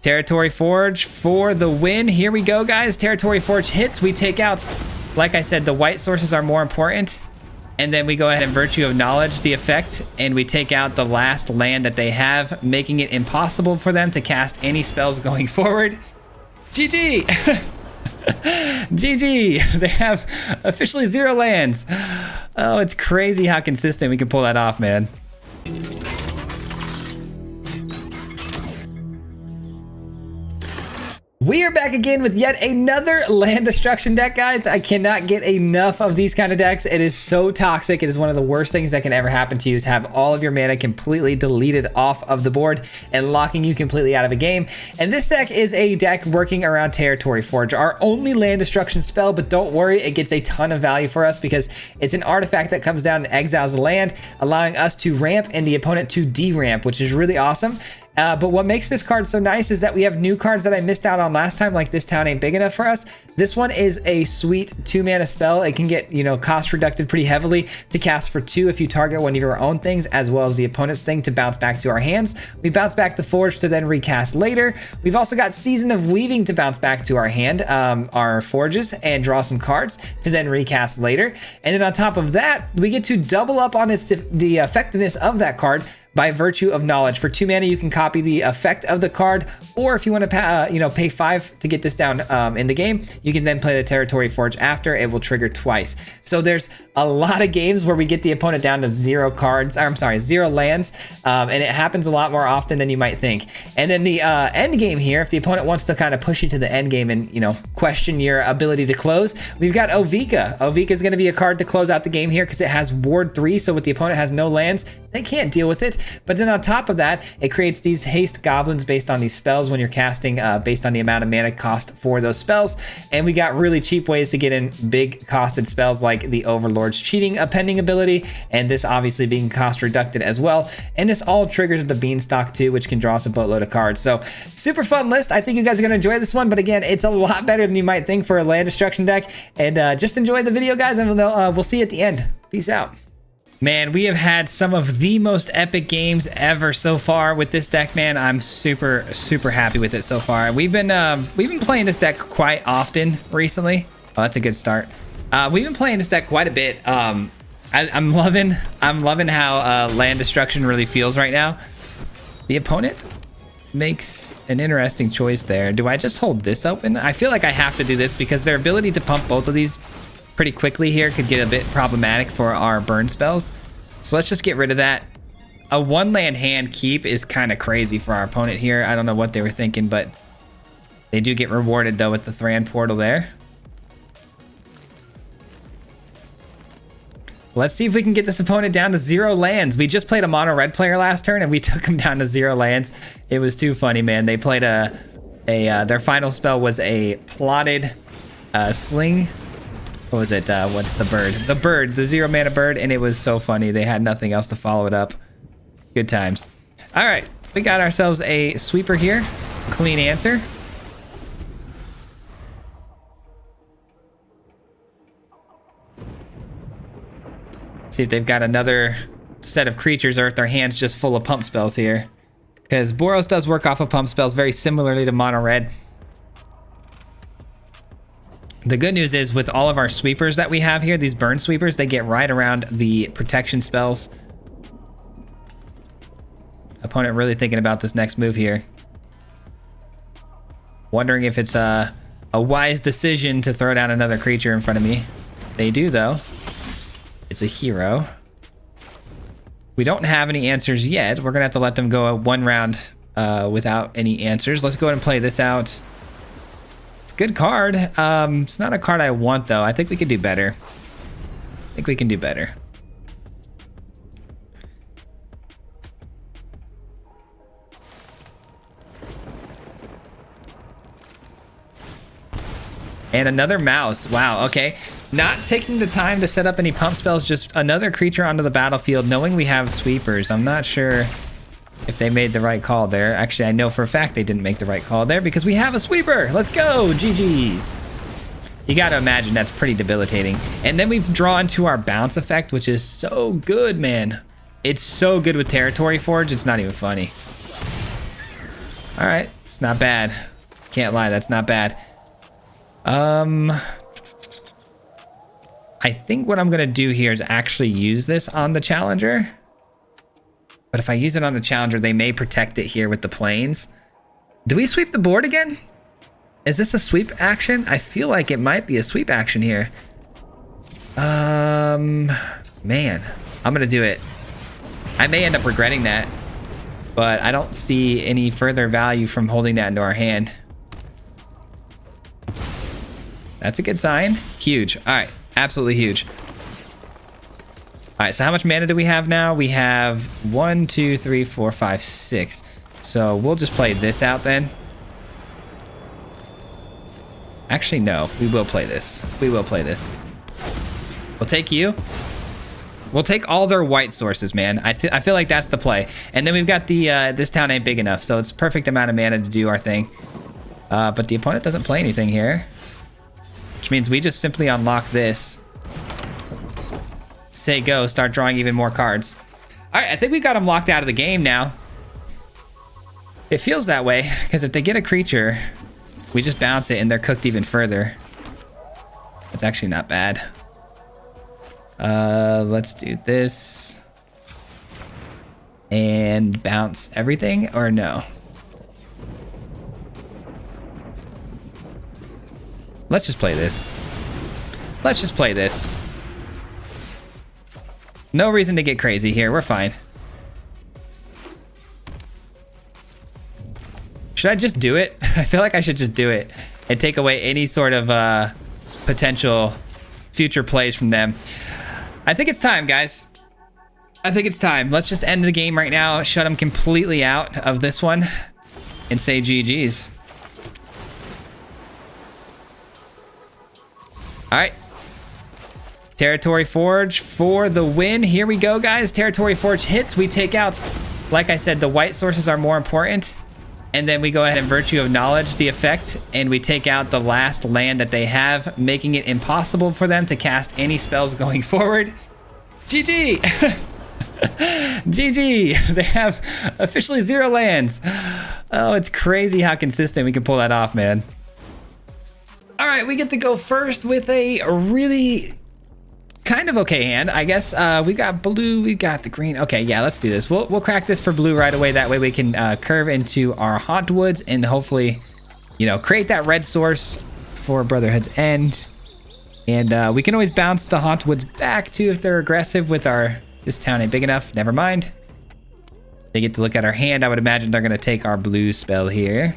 Territory Forge for the win. Here we go, guys. Territory Forge hits. We take out, like I said, the white sources are more important. And then we go ahead and Virtue of Knowledge the effect, and we take out the last land that they have, making it impossible for them to cast any spells going forward. GG! GG! They have officially 0 lands. Oh, it's crazy how consistent we can pull that off, man. We are back again with yet another land destruction deck, guys. I cannot get enough of these kind of decks. It is so toxic. It is one of the worst things that can ever happen to you, is have all of your mana completely deleted off of the board and locking you completely out of a game. And this deck is a deck working around Territory Forge, our only land destruction spell, but don't worry, it gets a ton of value for us because it's an artifact that comes down and exiles the land, allowing us to ramp and the opponent to deramp, which is really awesome. But what makes this card so nice is that we have new cards that I missed out on last time, like This Town Ain't Big Enough for Us. This one is a sweet 2-mana spell. It can get, you know, cost reducted pretty heavily to cast for 2 if you target one of your own things, as well as the opponent's thing, to bounce back to our hands. We bounce back the Forge to then recast later. We've also got Season of Weaving to bounce back to our hand, our Forges, and draw some cards to then recast later. And then on top of that, we get to double up on the effectiveness of that card by Virtue of Knowledge. For 2 mana, you can copy the effect of the card, or if you want to pay 5 to get this down in the game, you can then play the Territory Forge after. It will trigger twice. So there's a lot of games where we get the opponent down to 0 lands, and it happens a lot more often than you might think. And then the end game here, if the opponent wants to kind of push you to the end game and, you know, question your ability to close, we've got Ovika. Ovika is going to be a card to close out the game here because it has Ward 3, so if the opponent has no lands, they can't deal with it. But then on top of that, it creates these haste goblins based on these spells when you're casting, based on the amount of mana cost for those spells. And we got really cheap ways to get in big costed spells like the Overlord's Cheating Appending ability, and this obviously being cost reducted as well. And this all triggers the Beanstalk too, which can draw us a boatload of cards. So super fun list. I think you guys are gonna enjoy this one, but again, it's a lot better than you might think for a land destruction deck. And just enjoy the video, guys, and we'll see you at the end. Peace out. Man, we have had some of the most epic games ever so far with this deck, man. I'm super, super happy with it so far. We've been playing this deck quite often recently. Oh, that's a good start. We've been playing this deck quite a bit. I'm loving how land destruction really feels right now. The opponent makes an interesting choice there. Do I just hold this open? I feel like I have to do this because their ability to pump both of these pretty quickly here could get a bit problematic for our burn spells. So let's just get rid of that. A 1-land hand keep is kind of crazy for our opponent here. I don't know what they were thinking, but they do get rewarded though with the Thran portal there. Let's see if we can get this opponent down to 0 lands. We just played a mono red player last turn and we took him down to 0 lands. It was too funny, man. They played their final spell was a plotted sling. What was it? What's the bird? The bird, the 0 mana bird, and it was so funny. They had nothing else to follow it up. Good times. All right, we got ourselves a sweeper here. Clean answer. See if they've got another set of creatures or if their hand's just full of pump spells here. Because Boros does work off of pump spells very similarly to mono red. The good news is with all of our sweepers that we have here, these burn sweepers, they get right around the protection spells. Opponent really thinking about this next move here. Wondering if it's a wise decision to throw down another creature in front of me. They do though. It's a hero. We don't have any answers yet. We're gonna have to let them go 1 round without any answers. Let's go ahead and play this out. It's a good card. It's not a card I want though. I think we could do better. I think we can do better. And another mouse. Wow, okay. Not taking the time to set up any pump spells, just another creature onto the battlefield, knowing we have sweepers. I'm not sure if they made the right call there. Actually, I know for a fact they didn't make the right call there because we have a sweeper. Let's go, GG's. You gotta imagine that's pretty debilitating. And then we've drawn to our bounce effect, which is so good, man. It's so good with Territory Forge, it's not even funny. All right, it's not bad. Can't lie, that's not bad. I think what I'm gonna do here is actually use this on the challenger. But if I use it on the challenger, they may protect it here with the planes. Do we sweep the board again? Is this a sweep action? I feel like it might be a sweep action here. Man, I'm gonna do it. I may end up regretting that, but I don't see any further value from holding that into our hand. That's a good sign. Huge. All right, absolutely huge. All right, so how much mana do we have now? We have 1, 2, 3, 4, 5, 6. So we'll just play this out then. Actually, no, we will play this. We will play this. We'll take you. We'll take all their white sources, man. I feel like that's the play. And then we've got the, this town ain't big enough, so it's perfect amount of mana to do our thing. But the opponent doesn't play anything here. Which means we just simply unlock this. Say go, start drawing even more cards. All right, I think we got them locked out of the game now. It feels that way, because if they get a creature, we just bounce it and they're cooked even further. It's actually not bad. Let's do this. And bounce everything, or no? Let's just play this. Let's just play this. No reason to get crazy here. We're fine. Should I just do it? I feel like I should just do it and take away any sort of potential future plays from them. I think it's time, guys. I think it's time. Let's just end the game right now. Shut them completely out of this one and say GG's. All right. Territory Forge for the win. Here we go, guys. Territory Forge hits. We take out, like I said, the white sources are more important. And then we go ahead and Virtue of Knowledge the effect, and we take out the last land that they have, making it impossible for them to cast any spells going forward. GG! GG! They have officially 0 lands. Oh, it's crazy how consistent we can pull that off, man. All right, we get to go first with a really kind of okay hand, I guess. We got blue, we got the green. Okay, yeah, let's do this. We'll crack this for blue right away. That way we can curve into our Hauntwoods and hopefully, you know, create that red source for Brotherhood's End. And we can always bounce the Hauntwoods back too if they're aggressive with our, this town ain't big enough. Never mind. They get to look at our hand. I would imagine they're gonna take our blue spell here.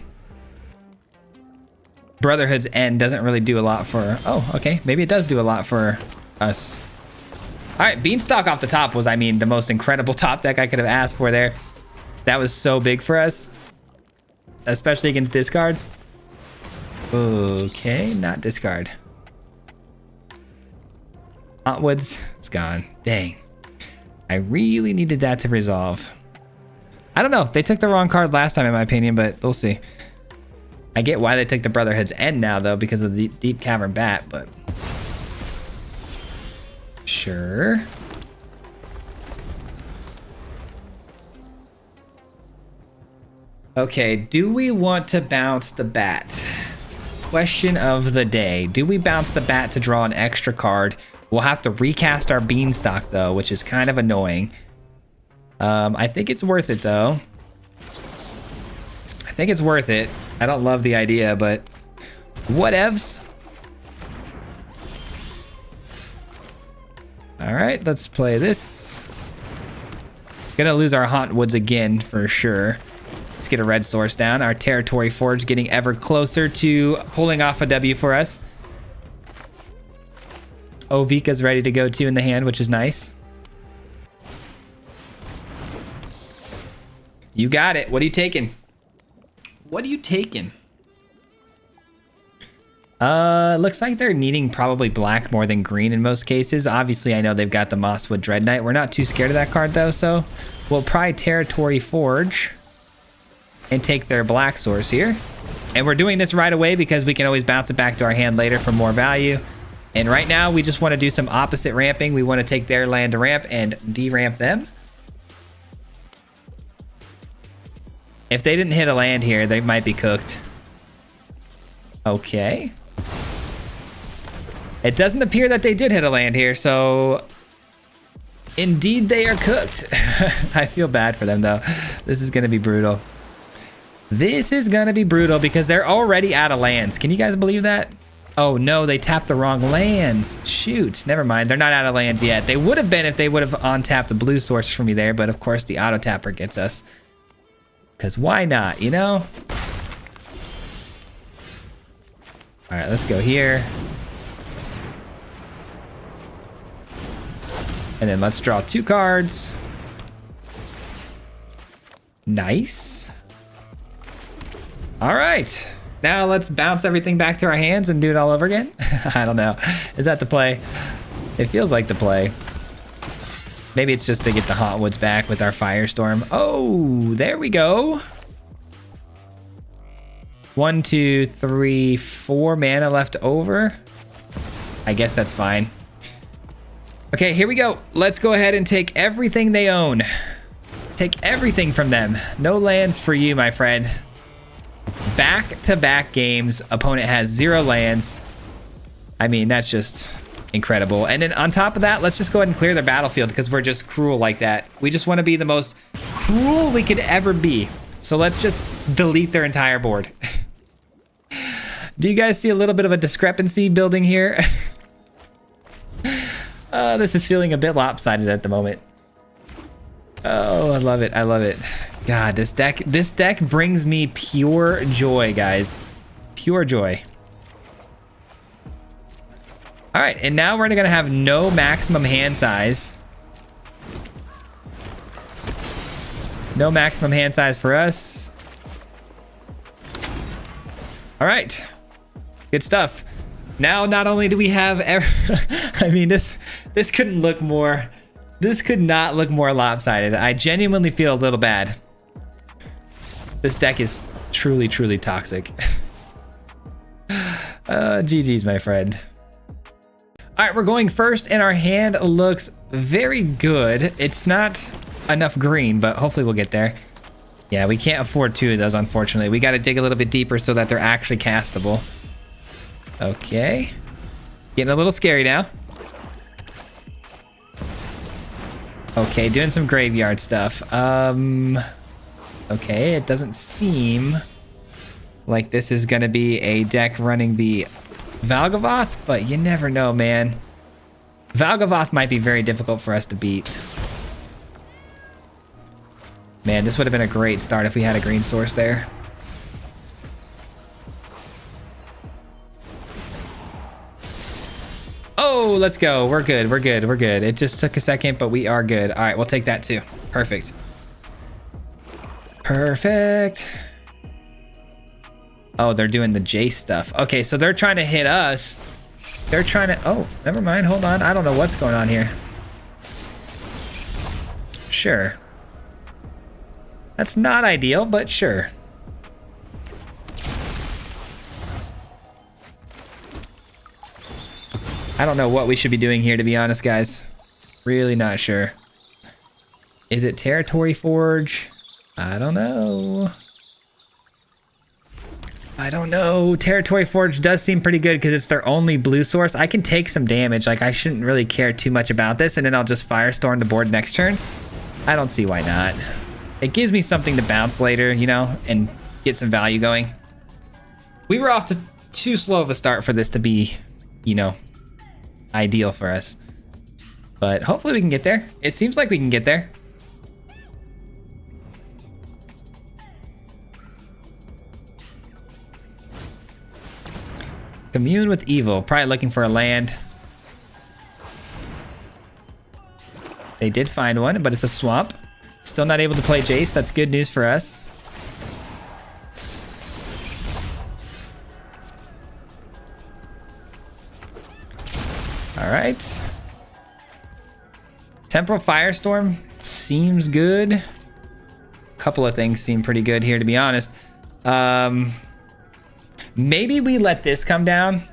Brotherhood's End doesn't really do a lot for, oh, okay. Maybe it does do a lot for us. All right, Beanstalk off the top was, I mean, the most incredible top deck I could have asked for there. That was so big for us, especially against discard. Okay, not discard. Hauntwoods, it's gone. Dang. I really needed that to resolve. I don't know. They took the wrong card last time, in my opinion, but we'll see. I get why they took the Brotherhood's End now, though, because of the Deep Cavern Bat, but sure. Okay, do we want to bounce the bat? Question of the day. Do we bounce the bat to draw an extra card? We'll have to recast our Beanstalk, though, which is kind of annoying. I think it's worth it, though. I think it's worth it. I don't love the idea, but whatevs. All right, let's play this. Gonna lose our Hauntwoods again for sure. Let's get a red source down. Our Territory Forge getting ever closer to pulling off a W for us. Ovika's ready to go too in the hand, which is nice. You got it. What are you taking? What are you taking? Looks like they're needing probably black more than green in most cases. Obviously, I know they've got the Mosswood Dread Knight. We're not too scared of that card, though, so we'll probably Territory Forge and take their black source here. And we're doing this right away because we can always bounce it back to our hand later for more value. And right now, we just want to do some opposite ramping. We want to take their land to ramp and de-ramp them. If they didn't hit a land here, they might be cooked. Okay. It doesn't appear that they did hit a land here, so indeed they are cooked. I feel bad for them though. This is gonna be brutal. This is gonna be brutal because they're already out of lands. Can you guys believe that? Oh no, they tapped the wrong lands. Shoot, never mind. They're not out of lands yet. They would have been if they would have on-tapped the blue source for me there, but of course the auto-tapper gets us. Because why not, you know? All right, let's go here. And then let's draw 2 cards. Nice. All right. Now let's bounce everything back to our hands and do it all over again. I don't know. Is that the play? It feels like the play. Maybe it's just to get the Hauntwoods back with our Firestorm. Oh, there we go. 1, 2, 3, 4 mana left over. I guess that's fine. Okay, here we go. Let's go ahead and take everything they own. Take everything from them. No lands for you, my friend. Back-to-back games. Opponent has 0 lands. I mean, that's just incredible. And then on top of that, let's just go ahead and clear their battlefield because we're just cruel like that. We just want to be the most cruel we could ever be. So let's just delete their entire board. Do you guys see a little bit of a discrepancy building here? This is feeling a bit lopsided at the moment. Oh, I love it. I love it. God, this deck brings me pure joy, guys. Pure joy. All right, and now we're gonna have no maximum hand size. No maximum hand size for us. All right, good stuff. Now, not only do we have, I mean, this couldn't look more, this could not look more lopsided. I genuinely feel a little bad. This deck is truly, truly toxic. GG's, my friend. All right, we're going first, and our hand looks very good. It's not enough green, but hopefully we'll get there. Yeah, we can't afford 2 of those, unfortunately. We got to dig a little bit deeper so that they're actually castable. Okay. Getting a little scary now. Okay, doing some graveyard stuff. Okay, it doesn't seem like this is gonna be a deck running the Valgavoth, but you never know, man. Valgavoth might be very difficult for us to beat. Man, this would have been a great start if we had a green source there. Oh, let's go. We're good. We're good. We're good. It just took a second, but we are good. All right, we'll take that too. Perfect. Perfect. Oh, they're doing the Jace stuff. Okay, so they're trying to hit us. They're trying to... Oh, never mind. Hold on. I don't know what's going on here. Sure. That's not ideal, but sure. I don't know what we should be doing here, to be honest, guys. Really not sure. Is it Territory Forge? I don't know. I don't know. Territory Forge does seem pretty good because it's their only blue source. I can take some damage. Like, I shouldn't really care too much about this, and then I'll just Firestorm the board next turn. I don't see why not. It gives me something to bounce later, you know, and get some value going. We were off to too slow of a start for this to be, you know, ideal for us. But hopefully we can get there. It seems like we can get there. Commune with Evil. Probably looking for a land. They did find one, but it's a swamp. Still not able to play Jace. That's good news for us. All right. Temporal Firestorm seems good. A couple of things seem pretty good here, to be honest. Maybe we let this come down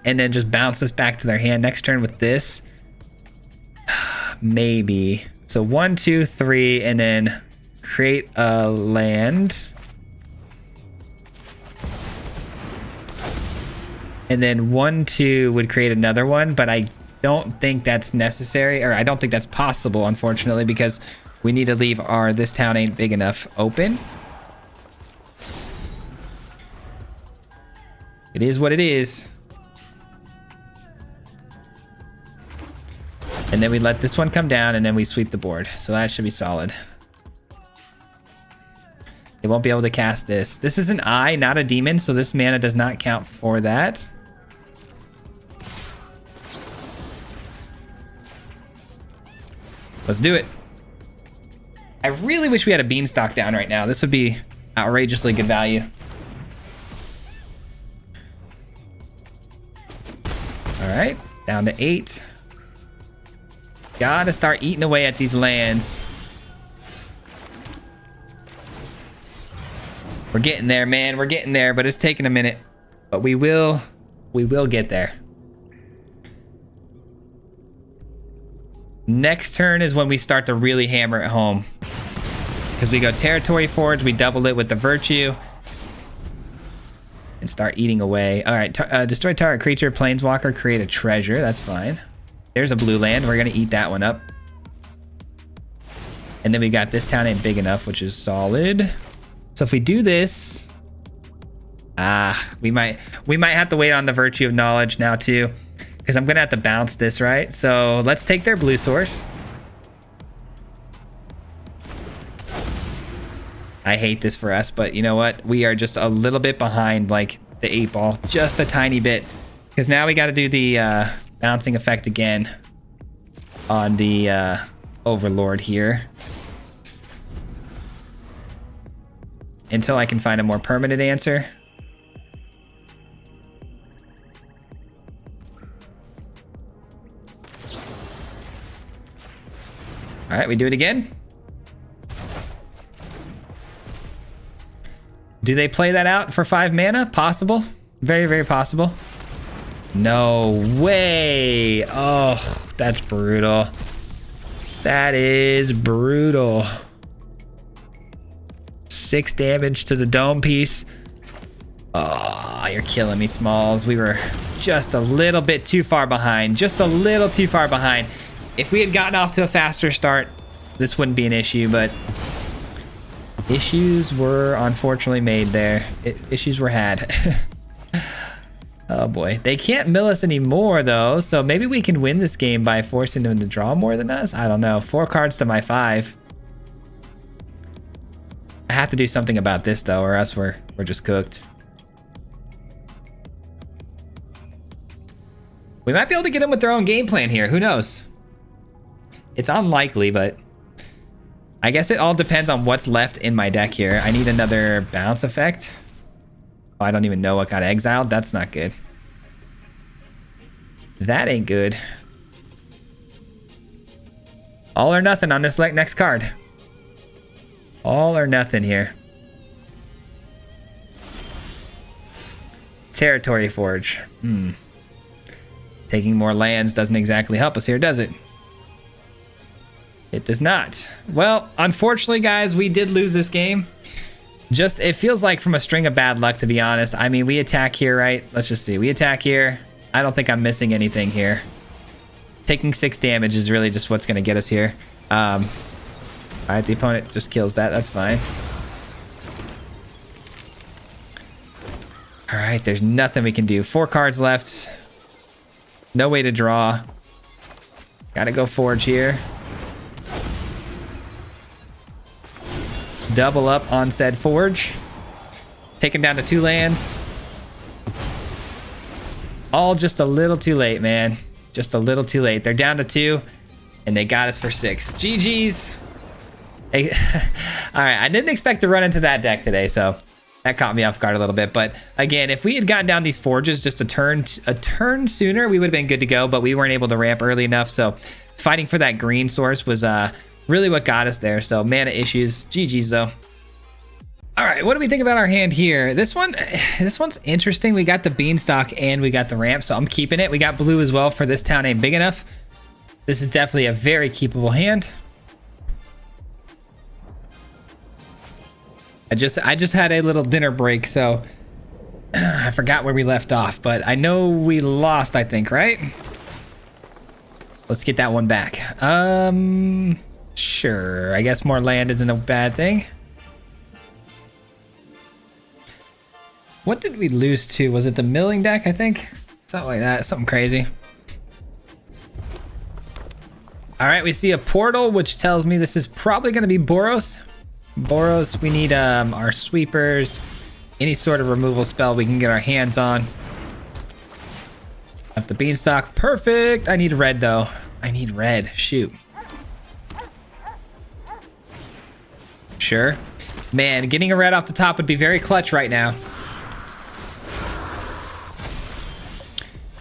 and then just bounce this back to their hand next turn with this. Maybe. So 1, 2, 3, and then create a land. And then 1/2 would create another one, but I don't think that's necessary, or I don't think that's possible, unfortunately, because we need to leave our this town ain't big enough open. It is what it is. And then we let this one come down, and then we sweep the board. So that should be solid. They won't be able to cast this. This is an eye, not a demon, so this mana does not count for that. Let's do it. I really wish we had a beanstalk down right now. This would be outrageously good value. All right, down to 8. Gotta start eating away at these lands. We're getting there, man. We're getting there, but it's taking a minute. But we will get there. Next turn is when we start to really hammer it home. Because we go Territory Forge, we double it with the Virtue. And start eating away. All right, destroy target creature, planeswalker, create a treasure. That's fine. There's a blue land. We're gonna eat that one up. And then we got this town ain't big enough, which is solid. So if we do this, we might have to wait on the Virtue of Knowledge now too, because I'm gonna have to bounce this, right? So let's take their blue source. I hate this for us, but you know what? We are just a little bit behind, like the 8 ball, just a tiny bit, because now we got to do the bouncing effect again on the Overlord here. Until I can find a more permanent answer. All right, we do it again. Do they play that out for 5 mana? Possible. Very, very possible. No way. Oh, that's brutal. That is brutal. 6 damage to the dome piece. Oh, you're killing me, Smalls. We were just a little bit too far behind. Just a little too far behind. If we had gotten off to a faster start, this wouldn't be an issue, but issues were unfortunately made there. Issues were had. Oh boy. They can't mill us anymore though, so maybe we can win this game by forcing them to draw more than us? I don't know. 4 cards to my 5. I have to do something about this though, or else we're just cooked. We might be able to get them with their own game plan here. Who knows? It's unlikely, but I guess it all depends on what's left in my deck here. I need another bounce effect. Oh, I don't even know what got exiled. That's not good. That ain't good. All or nothing on this next card. All or nothing here. Territory Forge. Taking more lands doesn't exactly help us here, does it? It does not. Well, unfortunately, guys, we did lose this game. Just, it feels like from a string of bad luck, to be honest. I mean, we attack here, right? Let's just see. We attack here. I don't think I'm missing anything here. Taking 6 damage is really just what's going to get us here. All right, the opponent just kills that. That's fine. All right, there's nothing we can do. 4 cards left. No way to draw. Gotta go Forge here. Double up on said Forge. Take him down to 2 lands. All just a little too late, man. Just a little too late. They're down to 2, and they got us for 6. GG's. Hey, all right, I didn't expect to run into that deck today, so that caught me off guard a little bit. But again, if we had gotten down these Forges just a turn sooner, we would have been good to go, but we weren't able to ramp early enough. So fighting for that green source was really what got us there. So mana issues. GG's though. All right, what do we think about our hand here? This one's interesting. We got the Beanstalk and we got the ramp, so I'm keeping it. We got blue as well for this town ain't big enough. This is definitely a very keepable hand. I just had a little dinner break, so I forgot where we left off, but I know we lost, I think, right? Let's get that one back. Sure. I guess more land isn't a bad thing. What did we lose to? Was it the milling deck, I think? Something like that. Something crazy. All right, we see a portal, which tells me this is probably going to be Boros. Boros, we need our sweepers. Any sort of removal spell we can get our hands on. Up the beanstalk. Perfect. I need red, though. I need red. Shoot. Sure. Man, getting a red off the top would be very clutch right now.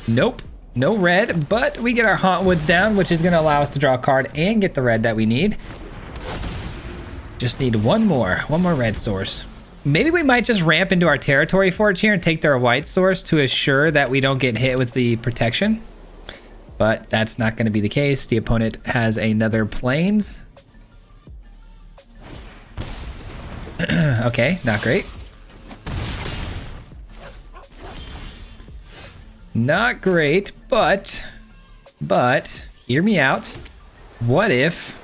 Nope. No red, but we get our Hauntwoods down, which is going to allow us to draw a card and get the red that we need. Just need one more red source. Maybe we might just ramp into our territory forge here and take their white source to assure that we don't get hit with the protection. But that's not going to be the case. The opponent has another plains. Okay, not great. Not great, but hear me out. What if...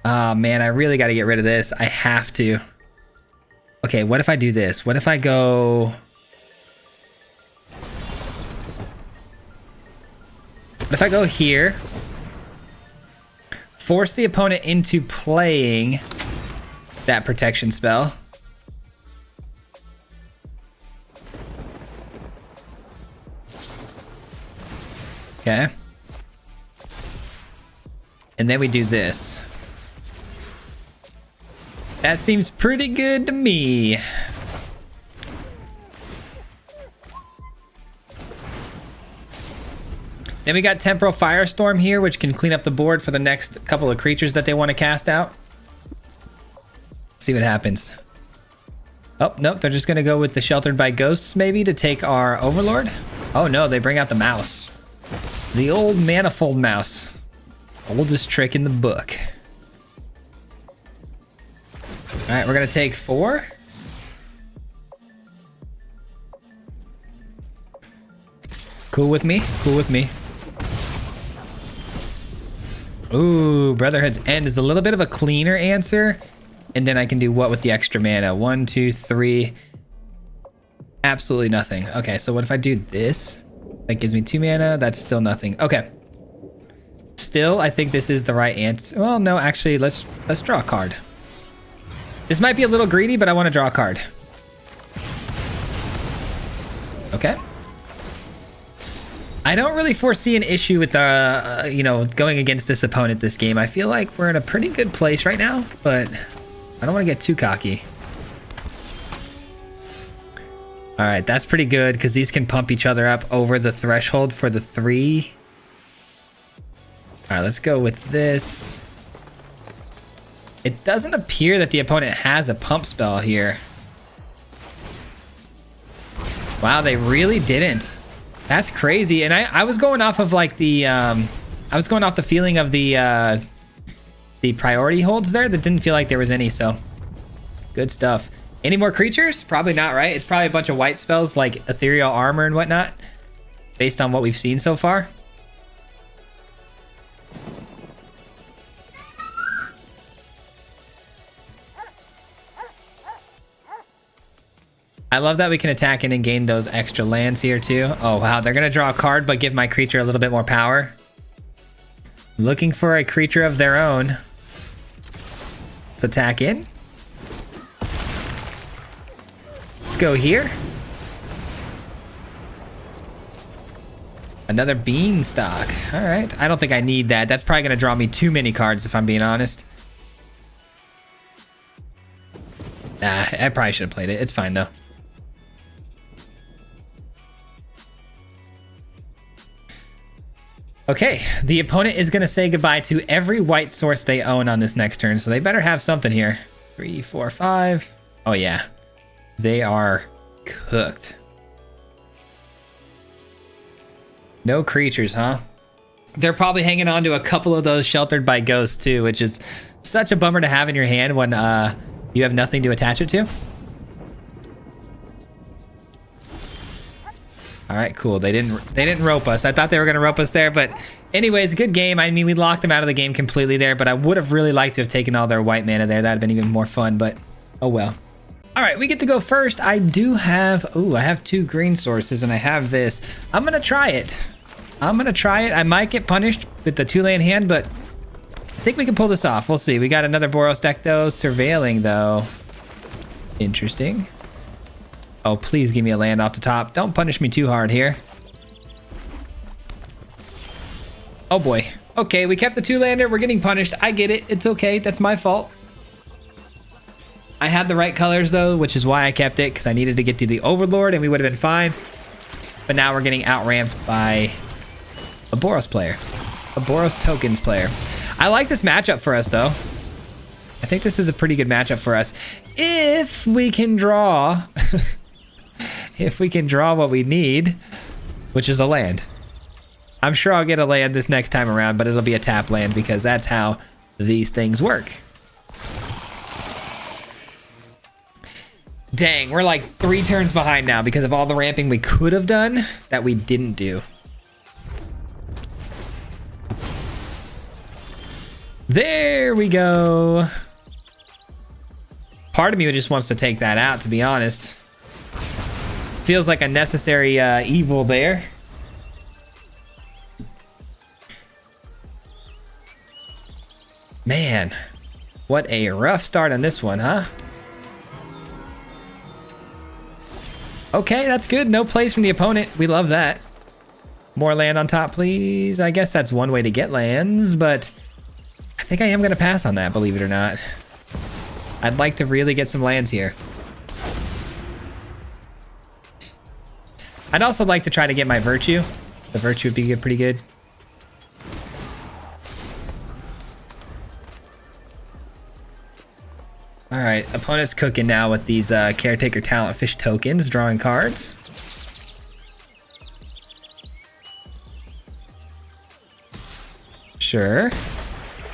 Oh man, I really got to get rid of this. I have to. Okay, what if I do this? What if I go... What if I go here? Force the opponent into playing that protection spell. Okay. And then we do this. That seems pretty good to me. Then we got Temporal Firestorm here, which can clean up the board for the next couple of creatures that they want to cast out. See what happens. Oh, nope, they're just going to go with the Sheltered by Ghosts, maybe, to take our Overlord. Oh no, they bring out the mouse. The old Manifold Mouse. Oldest trick in the book. All right, we're going to take 4. Cool with me, cool with me. Ooh, Brotherhood's End is a little bit of a cleaner answer. And then I can do what with the extra mana? 1, 2, 3. Absolutely nothing. Okay, so what if I do this? That gives me 2 mana. That's still nothing. Okay. Still, I think this is the right answer. Well, no, actually, let's draw a card. This might be a little greedy, but I want to draw a card. Okay. I don't really foresee an issue with going against this opponent this game. I feel like we're in a pretty good place right now, but I don't want to get too cocky. All right, that's pretty good because these can pump each other up over the threshold for the 3. All right, let's go with this. It doesn't appear that the opponent has a pump spell here. Wow, they really didn't. That's crazy. And I was going off of like the feeling of the priority holds there that didn't feel like there was any, so good stuff. Any more creatures? Probably not, right? It's probably a bunch of white spells like Ethereal Armor and whatnot, based on what we've seen so far. I love that we can attack in and gain those extra lands here too. Oh wow, they're gonna draw a card but give my creature a little bit more power. Looking for a creature of their own. Let's attack in. Let's go here. Another beanstalk. All right, I don't think I need that. That's probably gonna draw me too many cards if I'm being honest. Nah, I probably should have played it. It's fine though. Okay, the opponent is going to say goodbye to every white source they own on this next turn, so they better have something here. 3, 4, 5. Oh yeah, they are cooked. No creatures, huh? They're probably hanging on to a couple of those Sheltered by Ghosts too, which is Such a bummer to have in your hand when you have nothing to attach it to. All right, cool. They didn't rope us. I thought they were gonna rope us there, but anyways, good game. I mean, we locked them out of the game completely there, but I would have really liked to have taken all their white mana there. That'd have been even more fun, but oh well. All right, we get to go first. I do have, I have 2 green sources and I have this. I'm gonna try it. I might get punished with the 2-land hand, but I think we can pull this off. We'll see. We got another Boros deck though. Surveilling though. Interesting. Oh, please give me a land off the top. Don't punish me too hard here. Oh boy. Okay, we kept the 2-lander. We're getting punished. I get it. It's okay. That's my fault. I had the right colors though, which is why I kept it, because I needed to get to the Overlord and we would have been fine. But now we're getting outramped by a Boros player. A Boros tokens player. I like this matchup for us though. I think this is a pretty good matchup for us. If we can draw... if we can draw what we need, which is a land. I'm sure I'll get a land this next time around, but it'll be a tap land because that's how these things work. Dang, we're like 3 turns behind now because of all the ramping we could have done that we didn't do. There we go. Part of me just wants to take that out, to be honest. Feels like a necessary evil there. Man, what a rough start on this one, huh? Okay, that's good. No plays from the opponent. We love that. More land on top, please. I guess that's one way to get lands, but I think I am going to pass on that, believe it or not. I'd like to really get some lands here. I'd also like to try to get my Virtue. The Virtue would be good, pretty good. All right, opponent's cooking now with these Caretaker Talent Fish tokens, drawing cards. Sure.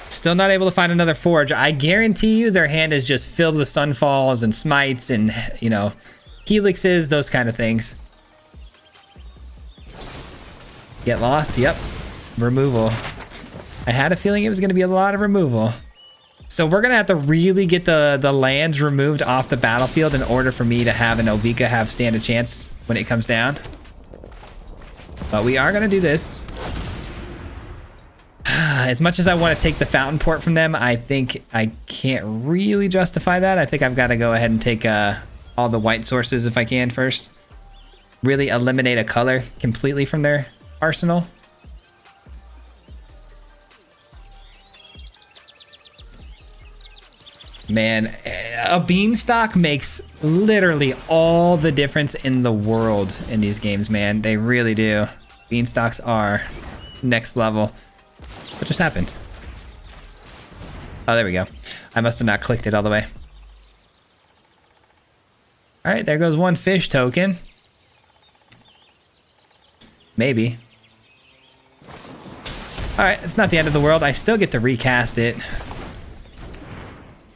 Still not able to find another Forge. I guarantee you their hand is just filled with Sunfalls and Smites and, you know, Helixes, those kind of things. Get lost, yep. Removal. I had a feeling it was gonna be a lot of removal. So we're gonna have to really get the lands removed off the battlefield in order for me to have an Ovika stand a chance when it comes down. But we are gonna do this. As much as I want to take the Fountain Port from them, I think I can't really justify that. I think I've got to go ahead and take all the white sources if I can first. Really eliminate a color completely from their arsenal. Man, a beanstalk makes literally all the difference in the world in these games, man. They really do. Beanstalks are next level. What just happened? Oh, there we go. I must have not clicked it all the way. All right, there goes one fish token. Maybe. All right, it's not the end of the world. I still get to recast it.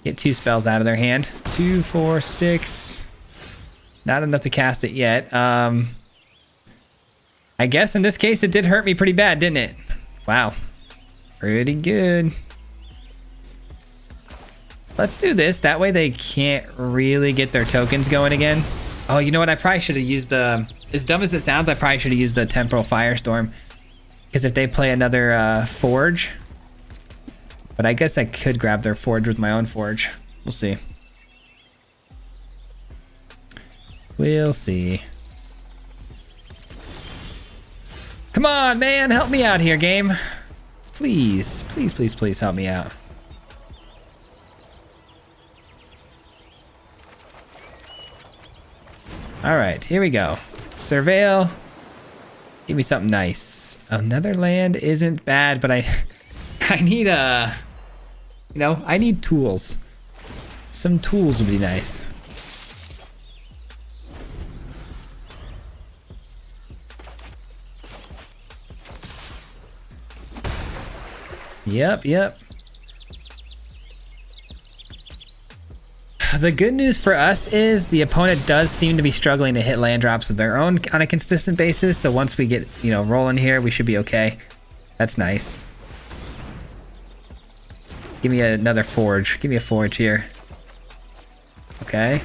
Get 2 spells out of their hand. 2, 4, 6. Not enough to cast it yet. I guess in this case it did hurt me pretty bad, didn't it? Wow. Pretty good. Let's do this. That way they can't really get their tokens going again. Oh, you know what? I probably should have used as dumb as it sounds, I probably should have used the Temporal Firestorm. Because if they play another Forge. But I guess I could grab their Forge with my own Forge. We'll see. We'll see. Come on, man. Help me out here, game. Please, please, please, please help me out. All right, here we go. Surveil. Give me something nice. Another land isn't bad, but I need I need tools. Some tools would be nice. Yep. The good news for us is the opponent does seem to be struggling to hit land drops of their own on a consistent basis. So once we get, you know, rolling here, we should be okay. That's nice. Give me another forge. Give me a forge here. Okay.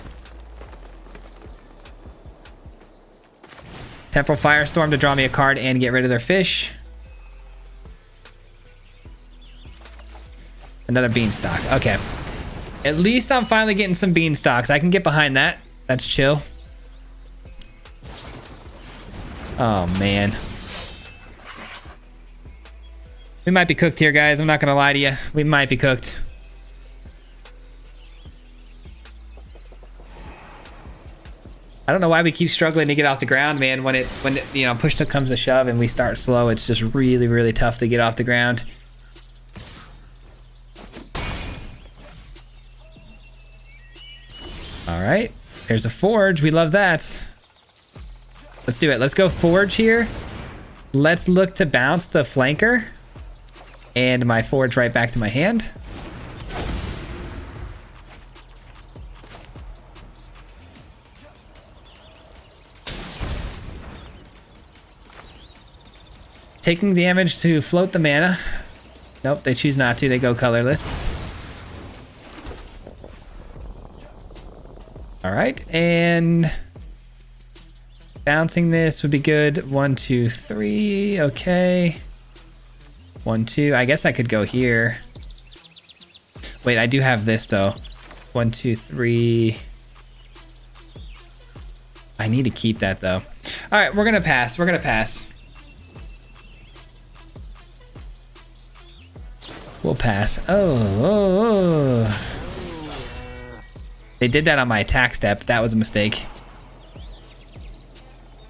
Temporal Firestorm to draw me a card and get rid of their fish. Another Beanstalk. Okay. At least I'm finally getting some Beanstalks. I can get behind that. That's chill. Oh, man. We might be cooked here, guys. I'm not going to lie to you. We might be cooked. I don't know why we keep struggling to get off the ground, man. When it you know, push comes to shove and we start slow, it's just really, really tough to get off the ground. All right, there's a forge. We love that. Let's do it. Let's go forge here. Let's look to bounce the flanker and my forge right back to my hand. Taking damage to float the mana. Nope, they choose not to. They go colorless. All right, and bouncing this would be good. 1, 2, 3. Okay. 1, 2. I guess I could go here. Wait, I do have this though. 1, 2, 3. I need to keep that though. All right, we're gonna pass. We're gonna pass. We'll pass. Oh. They did that on my attack step. That was a mistake.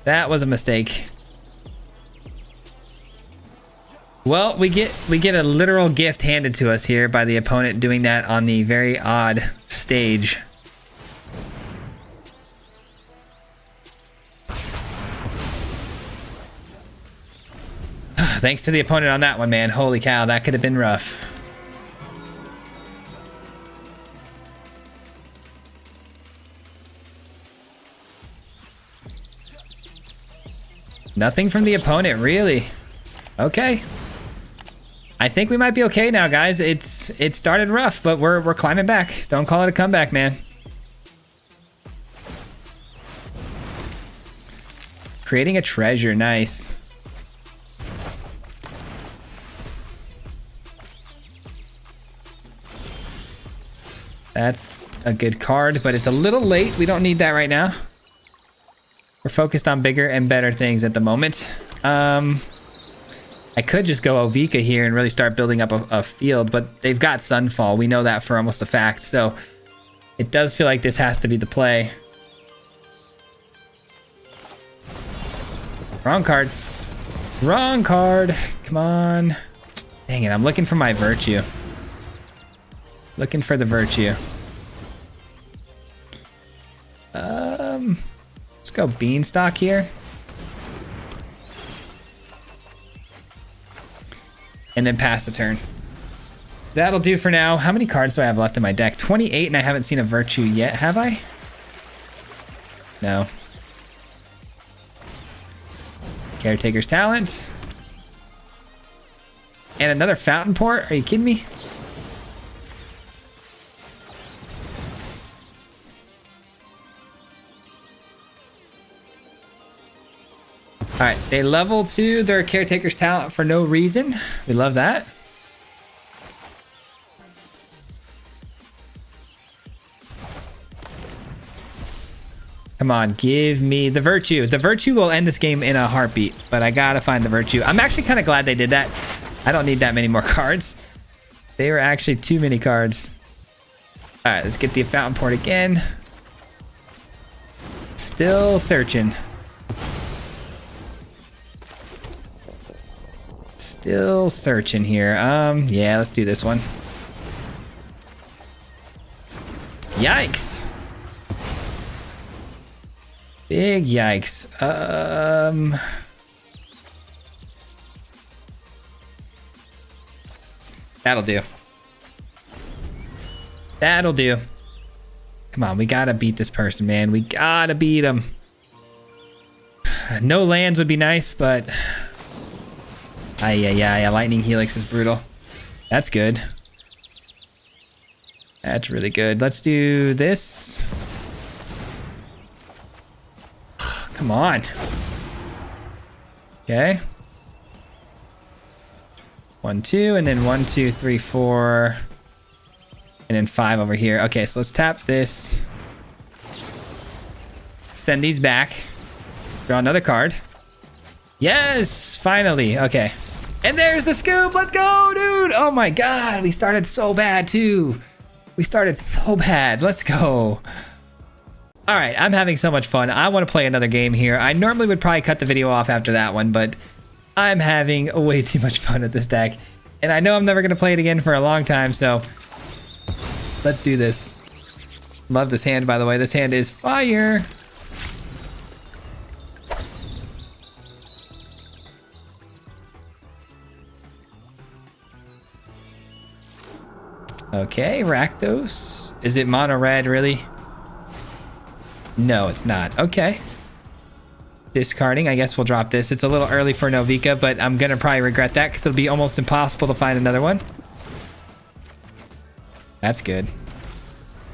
That was a mistake. Well, we get a literal gift handed to us here by the opponent doing that on the very odd stage. Thanks to the opponent on that one, man. Holy cow, that could have been rough. Nothing from the opponent, really. Okay. I think we might be okay now, guys. It started rough, but we're climbing back. Don't call it a comeback, man. Creating a treasure, nice. That's a good card, but it's a little late. We don't need that right now. We're focused on bigger and better things at the moment. I could just go Ovika here and really start building up a field, but they've got Sunfall. We know that for almost a fact, so it does feel like this has to be the play. Wrong card. Wrong card. Come on. Dang it, I'm looking for my Virtue. Looking for the Virtue. Let's go Beanstalk here. And then pass the turn. That'll do for now. How many cards do I have left in my deck? 28, and I haven't seen a Virtue yet, have I? No. Caretaker's Talent. And another Fountain Port? Are you kidding me? All right, they level to their Caretaker's Talent for no reason. We love that. Come on, give me the Virtue. The Virtue will end this game in a heartbeat, but I gotta find the Virtue. I'm actually kind of glad they did that. I don't need that many more cards. They were actually too many cards. All right, let's get the Fountain Port again. Still searching. Still searching here. Yeah, let's do this one. Yikes. Big yikes. That'll do. That'll do. Come on, we gotta beat this person, man. We gotta beat him. No lands would be nice, but... Yeah, Lightning Helix is brutal. That's good. That's really good. Let's do this. Come on. Okay. 1, 2, and then 1, 2, 3, 4. And then 5 over here. Okay, so let's tap this. Send these back. Draw another card. Yes, finally. Okay. And there's the scoop. Let's go, dude. Oh my God. We started so bad too. We started so bad. Let's go. All right, I'm having so much fun. I want to play another game here. I normally would probably cut the video off after that one, but I'm having way too much fun with this deck. And I know I'm never going to play it again for a long time, so let's do this. Love this hand, by the way. This hand is fire. Okay, Rakdos. Is it mono red, really? No, it's not. Okay. Discarding. I guess we'll drop this. It's a little early for Novika, but I'm going to probably regret that because it'll be almost impossible to find another one. That's good.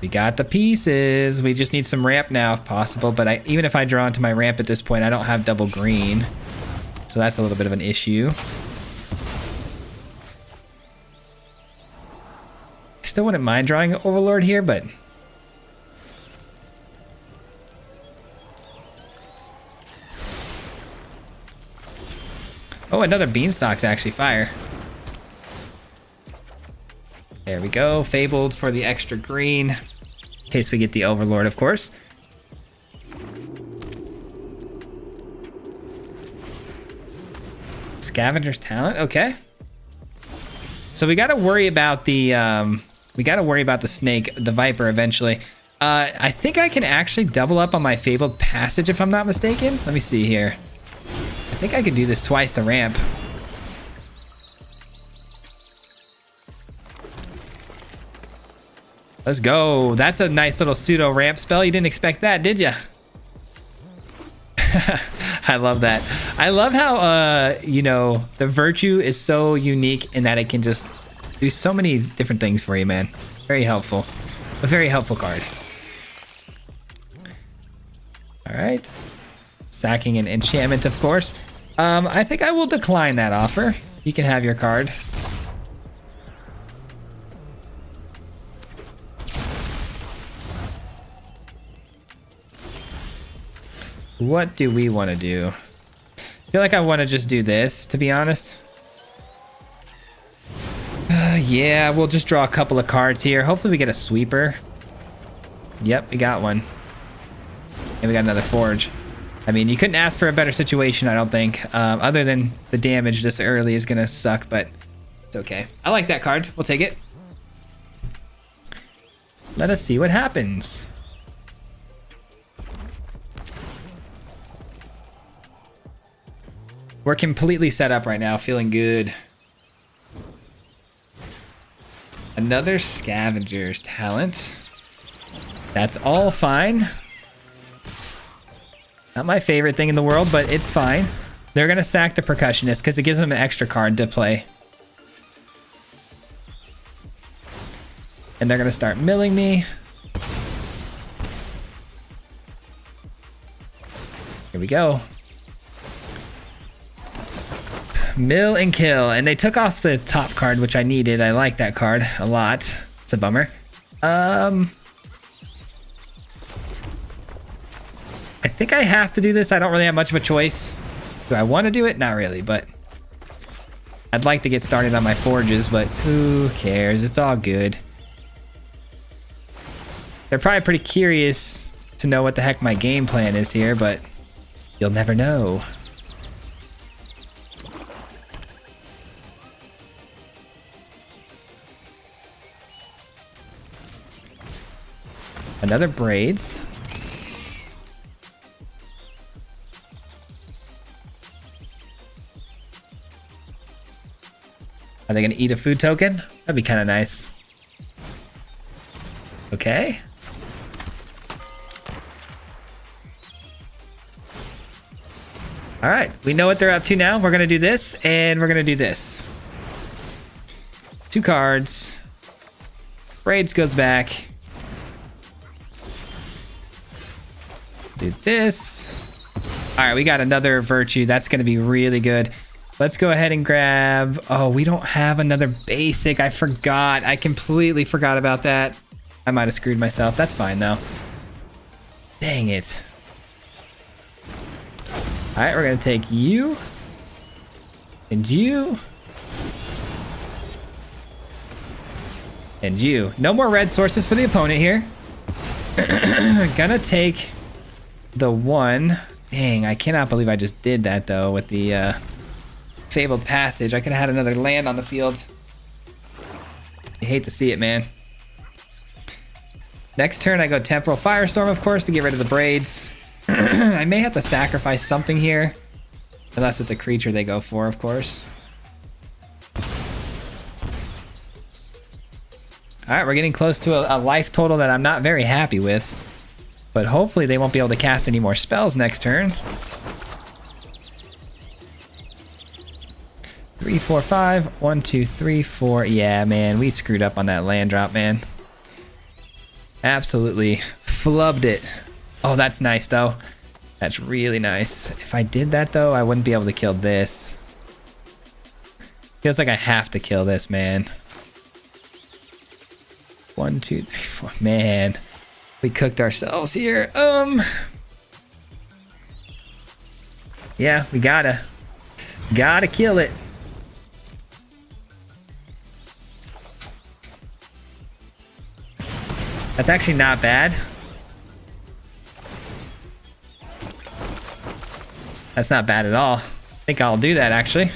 We got the pieces. We just need some ramp now if possible, but even if I draw into my ramp at this point, I don't have double green. So that's a little bit of an issue. Still wouldn't mind drawing Overlord here, but... Oh, another Beanstalk's actually fire. There we go. Fabled for the extra green. In case we get the Overlord, of course. Scavenger's Talent. Okay. So we got to worry about the... We got to worry about the snake, the viper eventually. I think I can actually double up on my Fabled Passage if I'm not mistaken. Let me see here. I think I could do this twice to ramp. Let's go. That's a nice little pseudo ramp spell. You didn't expect that, did you? I love that. I love how, you know, the Virtue is so unique in that it can just do so many different things for you, man. Very helpful. A very helpful card. All right. Sacking an enchantment, of course. I think I will decline that offer. You can have your card. What do we want to do? I feel like I want to just do this, to be honest. Yeah, we'll just draw a couple of cards here. Hopefully we get a sweeper. Yep, we got one. And we got another forge. I mean, you couldn't ask for a better situation, I don't think. Other than the damage this early is going to suck, but it's okay. I like that card. We'll take it. Let us see what happens. We're completely set up right now, feeling good. Another Scavenger's Talent. That's all fine. Not my favorite thing in the world, but it's fine. They're going to sack the Percussionist because it gives them an extra card to play. And they're going to start milling me. Here we go. Mill and kill. And they took off the top card, which I needed. I like that card a lot. It's a bummer. I think I have to do this. I don't really have much of a choice. Do I want to do it? Not really, but I'd like to get started on my forges, but who cares? It's all good. They're probably pretty curious to know what the heck my game plan is here, but you'll never know. Another braids. Are they gonna eat a food token? That'd be kind of nice. Okay. All right, we know what they're up to now. We're gonna do this, and we're gonna do this. 2 cards. Braids goes back. Do this. All right, we got another Virtue. That's gonna be really good. Let's go ahead and grab... Oh, we don't have another basic. I forgot. I completely forgot about that. I might have screwed myself. That's fine, though. Dang it. All right, we're going to take you. And you. And you. No more red sources for the opponent here. Gonna take the 1. Dang, I cannot believe I just did that, though, with the... Fabled Passage. I could have had another land on the field. You hate to see it, man. Next turn, I go Temporal Firestorm, of course, to get rid of the Braids. I may have to sacrifice something here. Unless it's a creature they go for, of course. Alright, we're getting close to a life total that I'm not very happy with. But hopefully they won't be able to cast any more spells next turn. 3, 4, 5. 1, 2, 3, 4. Yeah, man, we screwed up on that land drop, man. Absolutely flubbed it. Oh, that's nice, though. That's really nice. If I did that, though, I wouldn't be able to kill this. Feels like I have to kill this, man. 1, 2, 3, 4. Man, we cooked ourselves here. Yeah, we gotta kill it. That's actually not bad. That's not bad at all. I think I'll do that, actually.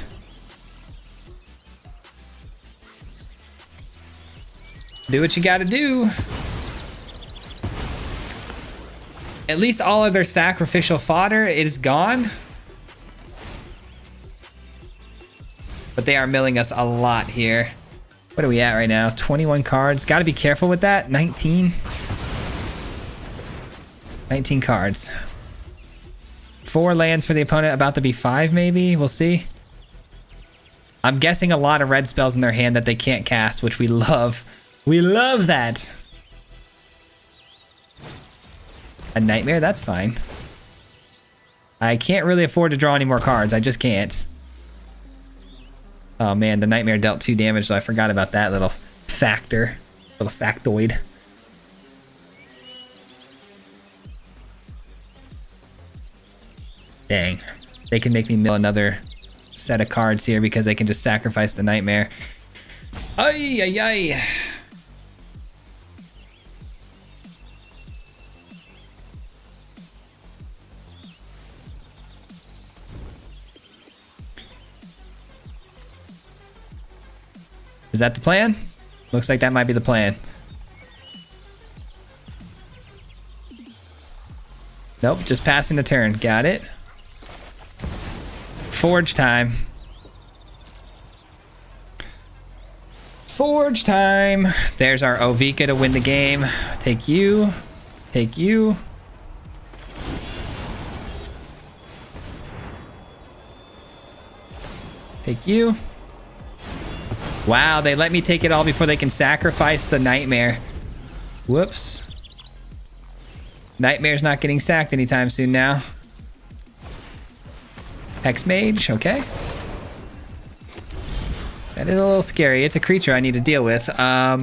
Do what you gotta do. At least all of their sacrificial fodder is gone. But they are milling us a lot here. What are we at right now? 21 cards. Got to be careful with that. 19. 19 cards. 4 lands for the opponent. About to be 5, maybe. We'll see. I'm guessing a lot of red spells in their hand that they can't cast, which we love. We love that. A Nightmare? That's fine. I can't really afford to draw any more cards. I just can't. Oh man, the Nightmare dealt 2 damage, so I forgot about that little factor. Little factoid. Dang. They can make me mill another set of cards here because they can just sacrifice the Nightmare. Ay, ay, ay. Is that the plan? Looks like that might be the plan. Nope, just passing the turn. Got it. Forge time. Forge time. There's our Ovika to win the game. Take you. Take you. Take you. Wow, they let me take it all before they can sacrifice the Nightmare. Whoops. Nightmare's not getting sacked anytime soon now. Hex Mage, okay. That is a little scary. It's a creature I need to deal with. I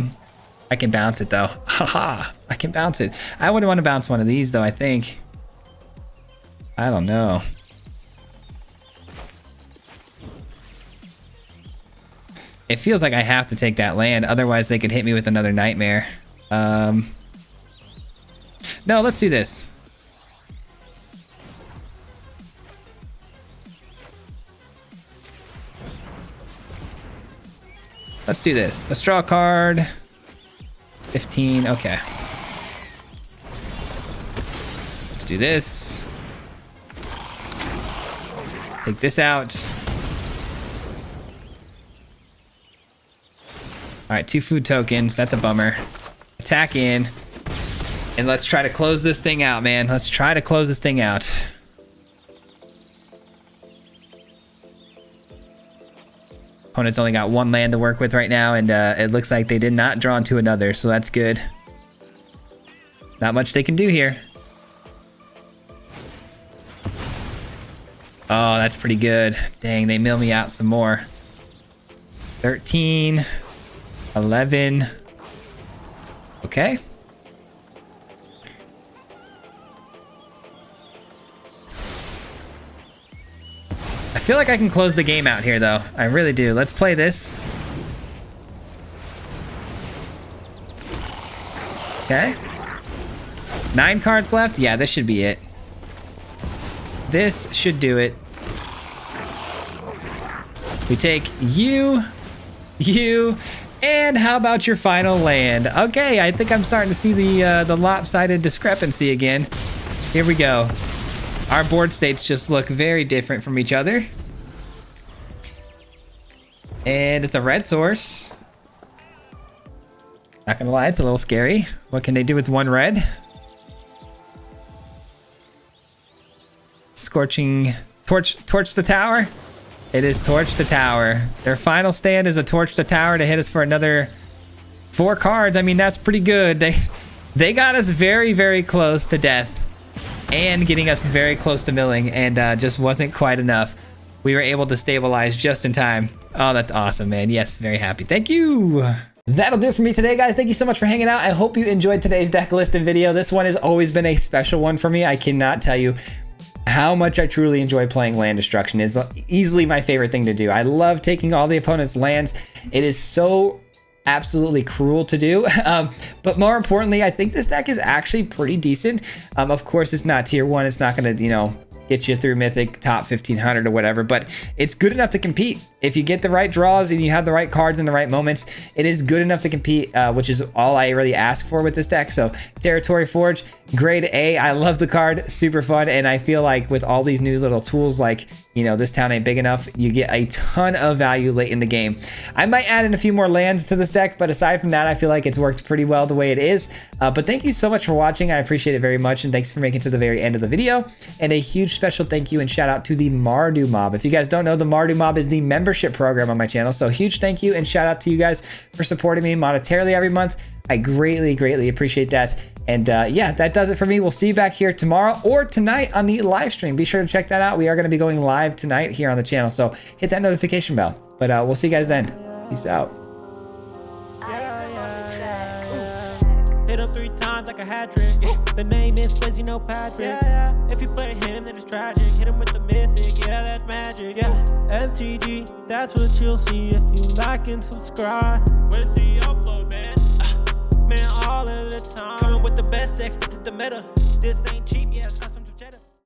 can bounce it though. Haha, I can bounce it. I wouldn't want to bounce one of these though, I think. I don't know. It feels like I have to take that land, otherwise they could hit me with another Nightmare. No, let's do this. Let's do this. Let's draw a card. 15, okay. Let's do this. Take this out. All right, 2 food tokens. That's a bummer. Attack in. And let's try to close this thing out, man. Let's try to close this thing out. Opponent's only got one land to work with right now, and it looks like they did not draw into another, so that's good. Not much they can do here. Oh, that's pretty good. Dang, they mill me out some more. 13, 11. Okay. I feel like I can close the game out here, though. I really do. Let's play this. Okay. 9 cards left. Yeah, this should be it. This should do it. We take you, and how about your final land? Okay, I think I'm starting to see the lopsided discrepancy again. Here we go. Our board states just look very different from each other. And it's a red source. Not gonna lie, it's a little scary. What can they do with 1 red? Scorching torch the tower. It is torch the tower. Their final stand is a torch the tower to hit us for another 4 cards. I mean, that's pretty good. They got us very, very close to death and getting us very close to milling, and just wasn't quite enough. We were able to stabilize just in time. Oh, that's awesome, man. Yes, very happy. Thank you. That'll do it for me today, guys. Thank you so much for hanging out. I hope you enjoyed today's deck listing video. This one has always been a special one for me. I cannot tell you how much I truly enjoy playing land destruction. It's easily my favorite thing to do. I love taking all the opponent's lands. It is so absolutely cruel to do, but more importantly, I think this deck is actually pretty decent. Of course, it's not tier 1. It's not gonna, you know, get you through Mythic top 1500 or whatever, but it's good enough to compete. If you get the right draws and you have the right cards in the right moments, it is good enough to compete, which is all I really ask for with this deck. So Territory Forge, grade A. I love the card, super fun, and I feel like with all these new little tools, like, you know, this town ain't big enough, you get a ton of value late in the game. I might add in a few more lands to this deck, but aside from that, I feel like it's worked pretty well the way it is. But thank you so much for watching. I appreciate it very much, and thanks for making it to the very end of the video. And a huge special thank you and shout out to the Mardu Mob. If you guys don't know, the Mardu Mob is the membership program on my channel. So huge thank you and shout out to you guys for supporting me monetarily every month. I greatly, greatly appreciate that. And yeah, that does it for me. We'll see you back here tomorrow or tonight on the live stream. Be sure to check that out. We are going to be going live tonight here on the channel. So hit that notification bell. But we'll see you guys then. Peace out. Hit him 3 times like a hat trick. The name is Swayze, no Patrick. If you play him, then it's tragic. Hit him with the mythic, yeah, that's magic. Yeah, MTG, that's what you'll see if you like and subscribe. With the upload, man. Man, all of the time. Coming with the best decks, this is the meta. This ain't cheap, yeah.